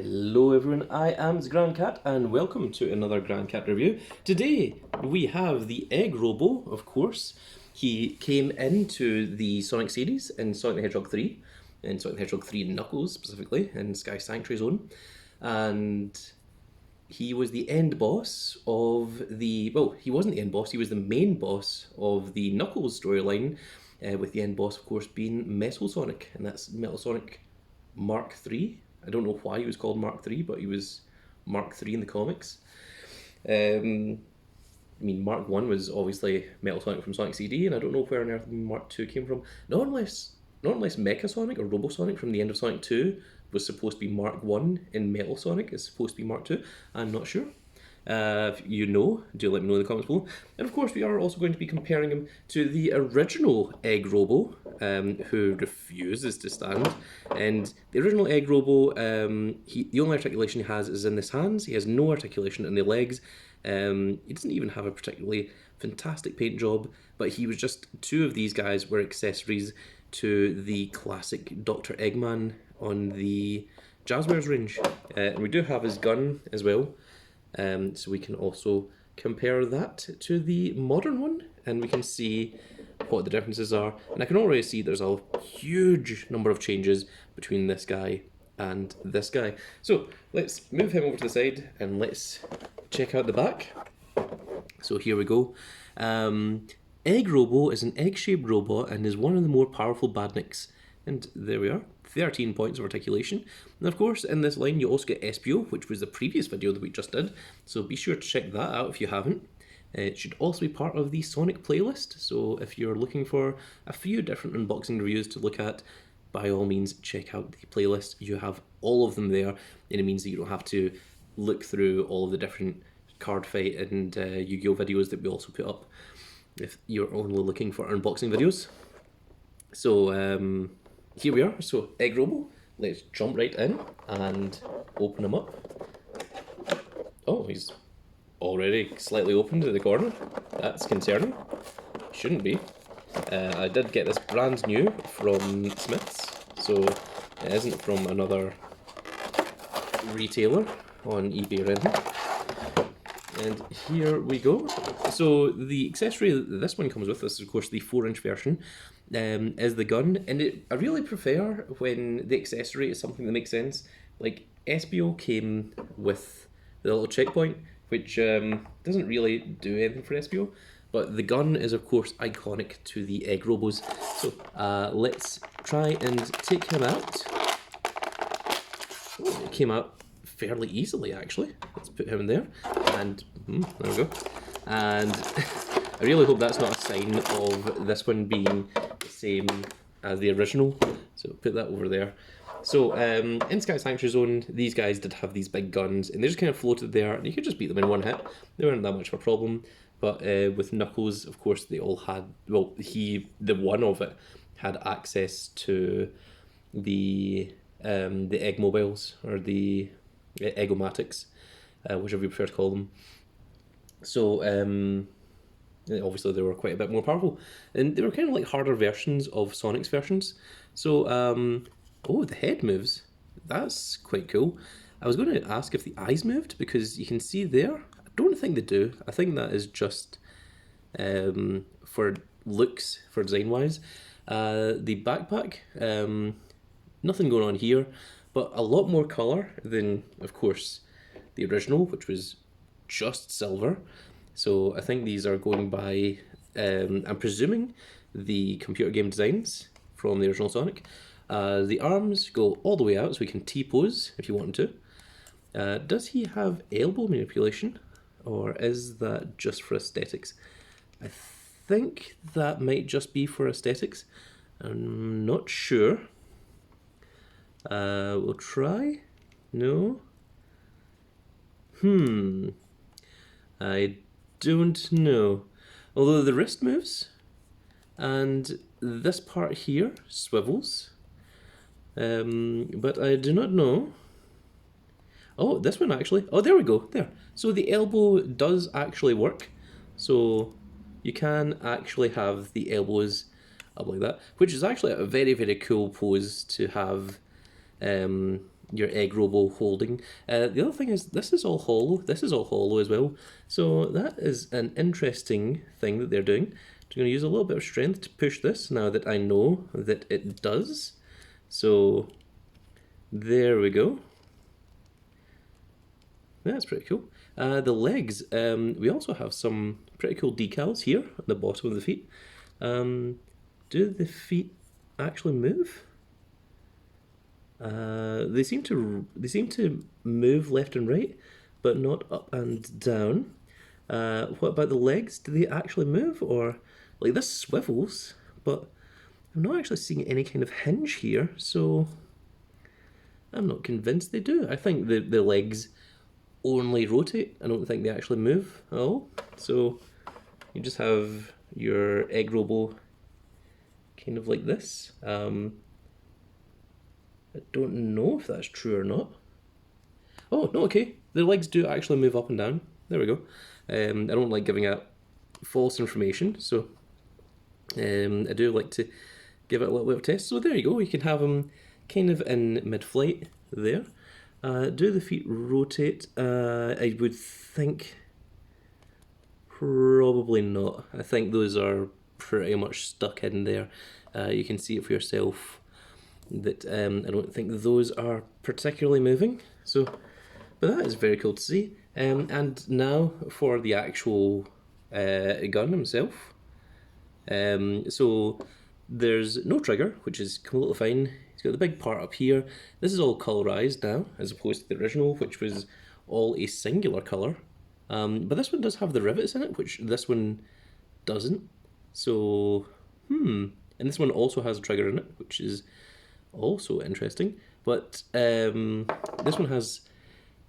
Hello everyone, I am the Grand Cat and welcome to another Grand Cat review. Today we have the Eggrobo, of course. He came into the Sonic series in Sonic the Hedgehog 3, in Sonic the Hedgehog 3 Knuckles specifically, in Sky Sanctuary Zone. And he was the end boss of the... Well, he wasn't the end boss, he was the main boss of the Knuckles storyline, with the end boss, of course, being Metal Sonic, and that's Metal Sonic Mark III. I don't know why he was called Mark III, but he was Mark III in the comics. I mean, Mark 1 was obviously Metal Sonic from Sonic CD, and I don't know where on earth Mark 2 came from. Not unless Mecha Sonic or Robo Sonic from the end of Sonic 2 was supposed to be Mark 1 in Metal Sonic is supposed to be Mark 2. I'm not sure. If you know, do let me know in the comments below. And of course, we are also going to be comparing him to the original Eggrobo, who refuses to stand. And the original Eggrobo, the only articulation he has is in his hands. He has no articulation in the legs. He doesn't even have a particularly fantastic paint job, but he was just two of these guys were accessories to the classic Dr. Eggman on the Jazzwares range. And we do have his gun as well. So we can also compare that to the modern one, and we can see what the differences are. And I can already see there's a huge number of changes between this guy and this guy. So let's move him over to the side and let's check out the back. So here we go. Eggrobo is an egg-shaped robot and is one of the more powerful badniks. And there we are, 13 points of articulation. And of course, in this line, you also get SPO, which was the previous video that we just did. So be sure to check that out if you haven't. It should also be part of the Sonic playlist. So if you're looking for a few different unboxing reviews to look at, by all means, check out the playlist. You have all of them there, and it means that you don't have to look through all of the different card fight and Yu-Gi-Oh videos that we also put up if you're only looking for unboxing videos. So, here we are, so Eggrobo, let's jump right in and open him up. Oh, he's already slightly opened at the corner. That's concerning. Shouldn't be. I did get this brand new from Smith's, so it isn't from another retailer on eBay or anything. And here we go. So the accessory that this one comes with, this is of course the 4-inch version, is the gun. And I really prefer when the accessory is something that makes sense. Like SBO came with the little checkpoint, which doesn't really do anything for SBO. But the gun is of course iconic to the Eggrobos. So let's try and take him out. Oh, it came out fairly easily actually. Let's put him in there, and there we go. And I really hope that's not a sign of this one being the same as the original. So put that over there. So in Sky Sanctuary Zone, these guys did have these big guns, and they just kind of floated there, and you could just beat them in one hit. They weren't that much of a problem. But with Knuckles, of course, they all had, well, the one of it had access to the egg mobiles, or the Eggomatics, whichever you prefer to call them. So obviously they were quite a bit more powerful, and they were kind of like harder versions of Sonic's versions. So oh, the head moves. That's quite cool. I was going to ask if the eyes moved, because you can see there. I don't think they do. I think that is just for looks, for design wise. The backpack, nothing going on here, but a lot more colour than, of course, the original, which was just silver. So I think these are going by, I'm presuming, the computer game designs from the original Sonic. The arms go all the way out, so we can T-pose if you want to. Does he have elbow manipulation, or is that just for aesthetics? I think that might just be for aesthetics. I'm not sure. We'll try. No. I don't know. Although the wrist moves, and this part here swivels. But I do not know. Oh, this one actually. Oh, there we go. There. So the elbow does actually work. So you can actually have the elbows up like that, which is actually a very, very cool pose to have your Eggrobo holding. The other thing is this is all hollow. This is all hollow as well. So that is an interesting thing that they're doing. I'm going to use a little bit of strength to push this now that I know that it does. So there we go. That's pretty cool. The legs, we also have some pretty cool decals here at the bottom of the feet. Do the feet actually move? They seem to move left and right, but not up and down. What about the legs? Do they actually move, or like this swivels? But I'm not actually seeing any kind of hinge here, so I'm not convinced they do. I think the legs only rotate. I don't think they actually move at all. So you just have your Eggrobo kind of like this. I don't know if that's true or not. Oh, no, okay. The legs do actually move up and down. There we go. I don't like giving out false information, so I do like to give it a little bit of a test. So there you go. You can have them kind of in mid-flight there. Do the feet rotate? I would think probably not. I think those are pretty much stuck in there. You can see it for yourself that I don't think those are particularly moving. So, but that is very cool to see. And now for the actual gun himself. So there's no trigger, which is completely fine. He's got the big part up here. This is all colorized now, as opposed to the original, which was all a singular color. But this one does have the rivets in it, which this one doesn't. So, and this one also has a trigger in it, which is also interesting. But this one has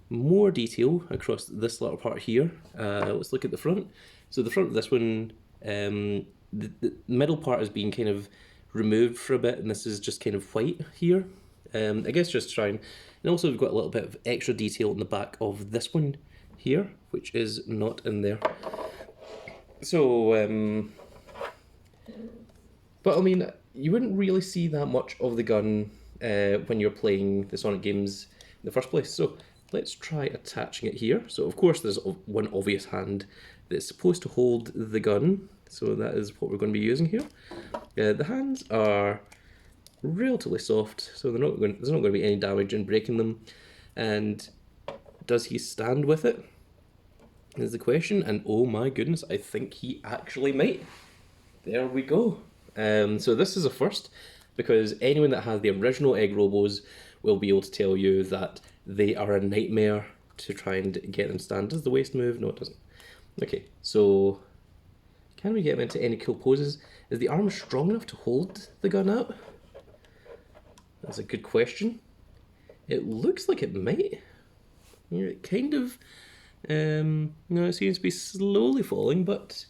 more detail across this little part here. Let's look at the front. So the front of this one, the middle part is being kind of removed for a bit, and this is just kind of white here. I guess just trying. And also we've got a little bit of extra detail in the back of this one here, which is not in there. So, but I mean, you wouldn't really see that much of the gun when you're playing the Sonic games in the first place. So let's try attaching it here. So of course there's one obvious hand that's supposed to hold the gun. So that is what we're going to be using here. The hands are relatively soft, so there's not going to be any damage in breaking them. And does he stand with it? Is the question. And oh my goodness, I think he actually might. There we go. So this is a first, because anyone that has the original Eggrobos will be able to tell you that they are a nightmare to try and get them to stand. Does the waist move? No, it doesn't. Okay, so can we get him into any cool poses? Is the arm strong enough to hold the gun up? That's a good question. It looks like it might. It kind of, no, it seems to be slowly falling, but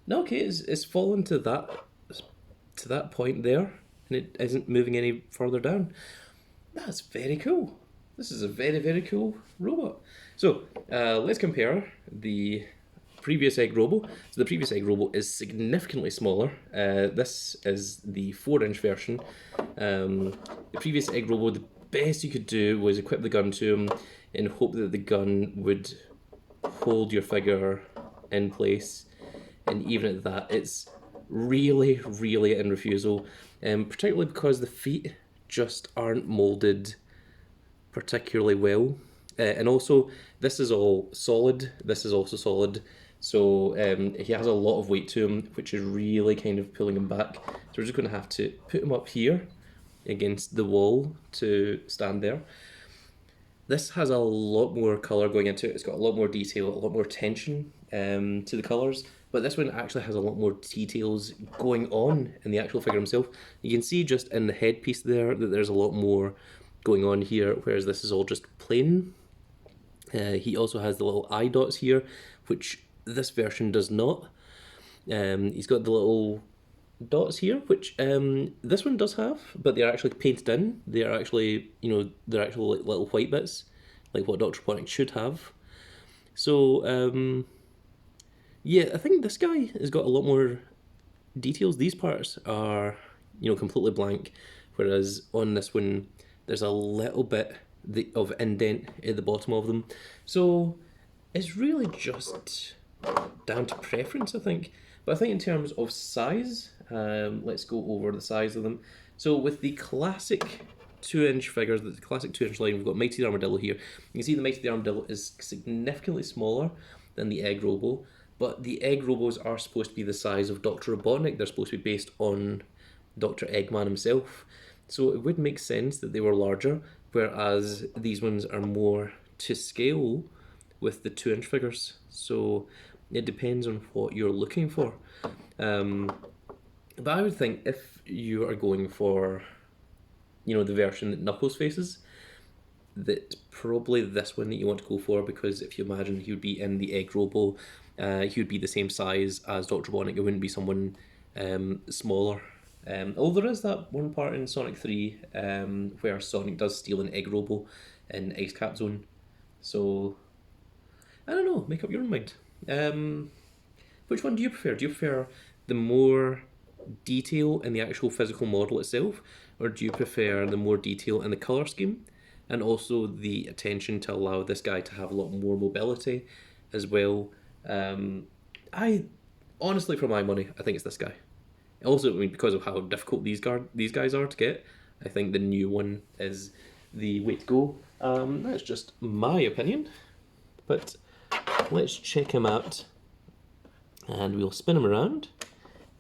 no, okay, it's fallen to that point there, and it isn't moving any further down. That's very cool. This is a very, very cool robot. So let's compare the previous Eggrobo. So the previous Eggrobo is significantly smaller. This is the 4-inch version. The previous Eggrobo, the best you could do was equip the gun to him and hope that the gun would hold your figure in place. And even at that, it's really, really in refusal. Particularly because the feet just aren't molded particularly well. And also, this is all solid. This is also solid. So he has a lot of weight to him, which is really kind of pulling him back. So we're just going to have to put him up here against the wall to stand there. This has a lot more colour going into it. It's got a lot more detail, a lot more tension to the colours. But this one actually has a lot more details going on in the actual figure himself. You can see just in the headpiece there that there's a lot more going on here, whereas this is all just plain. He also has the little eye dots here, which this version does not. He's got the little dots here, which this one does have, but they're actually painted in. They are actually, they're actual like little white bits, like what Dr. Robotnik should have. So, yeah, I think this guy has got a lot more details. These parts are, completely blank, whereas on this one, there's a little bit of indent at the bottom of them. So it's really just down to preference, I think. But I think in terms of size, let's go over the size of them. So with the classic 2-inch figures, the classic 2-inch line, we've got Mighty the Armadillo here. You can see the Mighty the Armadillo is significantly smaller than the Eggrobo, but the Eggrobos are supposed to be the size of Dr. Robotnik. They're supposed to be based on Dr. Eggman himself. So it would make sense that they were larger, whereas these ones are more to scale with the 2-inch figures. So it depends on what you're looking for. But I would think if you are going for, the version that Knuckles faces, that's probably this one that you want to go for, because if you imagine he would be in the Eggrobo, he would be the same size as Dr. Robotnik. It wouldn't be someone smaller. Although there is that one part in Sonic 3 where Sonic does steal an Eggrobo in Ice Cap Zone. So, I don't know, make up your own mind. Which one do you prefer? Do you prefer the more detail in the actual physical model itself, or do you prefer the more detail in the colour scheme, and also the attention to allow this guy to have a lot more mobility as well? I honestly, for my money, I think it's this guy. Also, because of how difficult these guys are to get, I think the new one is the way to go. That's just my opinion, but let's check him out, and we'll spin him around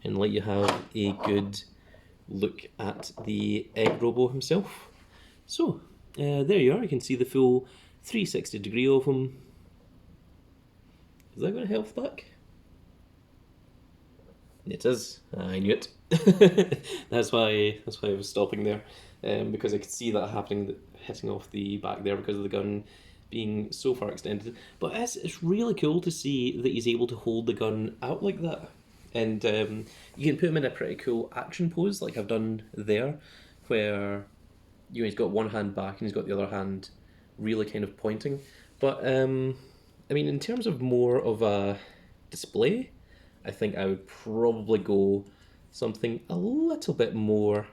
and let you have a good look at the Eggrobo himself. So, there you are. You can see the full 360 degree of him. Is that going to help back? It is. I knew it. That's why I was stopping there, because I could see that happening, hitting off the back there because of the gun being so far extended. But it's really cool to see that he's able to hold the gun out like that. And you can put him in a pretty cool action pose like I've done there, where he's got one hand back and he's got the other hand really kind of pointing. But in terms of more of a display, I think I would probably go something a little bit more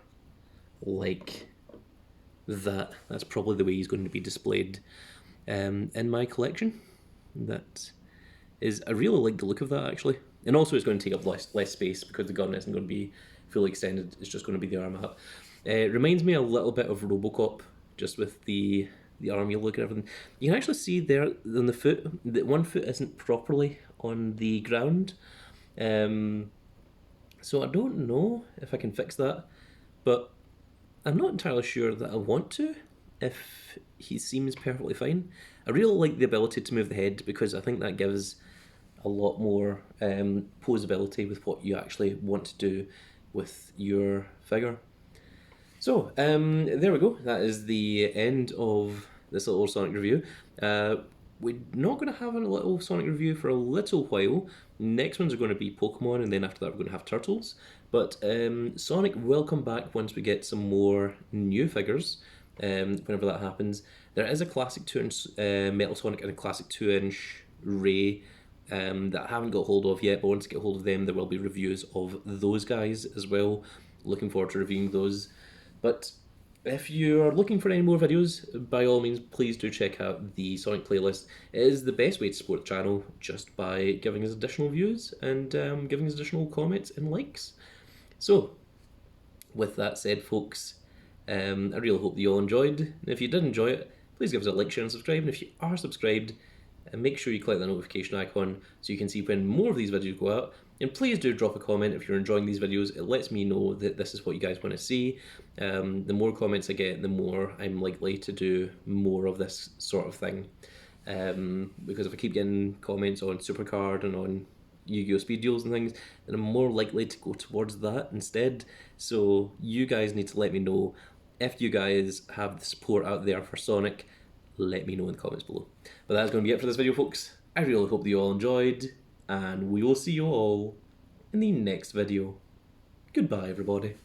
like that. That's probably the way he's going to be displayed in my collection. I really like the look of that, actually. And also it's going to take up less space because the gun isn't going to be fully extended. It's just going to be the arm hat. It reminds me a little bit of Robocop, just with the army look and everything. You can actually see there on the foot that one foot isn't properly on the ground. So I don't know if I can fix that, but I'm not entirely sure that I want to, if he seems perfectly fine. I really like the ability to move the head, because I think that gives a lot more posability with what you actually want to do with your figure. So, there we go. That is the end of this little Sonic review. We're not going to have a little Sonic review for a little while. Next ones are going to be Pokemon, and then after that we're going to have Turtles. But Sonic will come back once we get some more new figures, whenever that happens. There is a classic 2-inch Metal Sonic and a classic 2-inch Ray that I haven't got hold of yet, but once I get hold of them, there will be reviews of those guys as well. Looking forward to reviewing those. But if you're looking for any more videos, by all means, please do check out the Sonic playlist. It is the best way to support the channel, just by giving us additional views and giving us additional comments and likes. So, with that said, folks, I really hope that you all enjoyed. If you did enjoy it, please give us a like, share and subscribe. And if you are subscribed, make sure you click the notification icon so you can see when more of these videos go out. And please do drop a comment if you're enjoying these videos. It lets me know that this is what you guys want to see. The more comments I get, the more I'm likely to do more of this sort of thing. Because if I keep getting comments on Supercard and on Yu-Gi-Oh! Speed Duels and things, then I'm more likely to go towards that instead. So you guys need to let me know if you guys have the support out there for Sonic. Let me know in the comments below. But that's going to be it for this video, folks. I really hope that you all enjoyed, and we will see you all in the next video. Goodbye, everybody.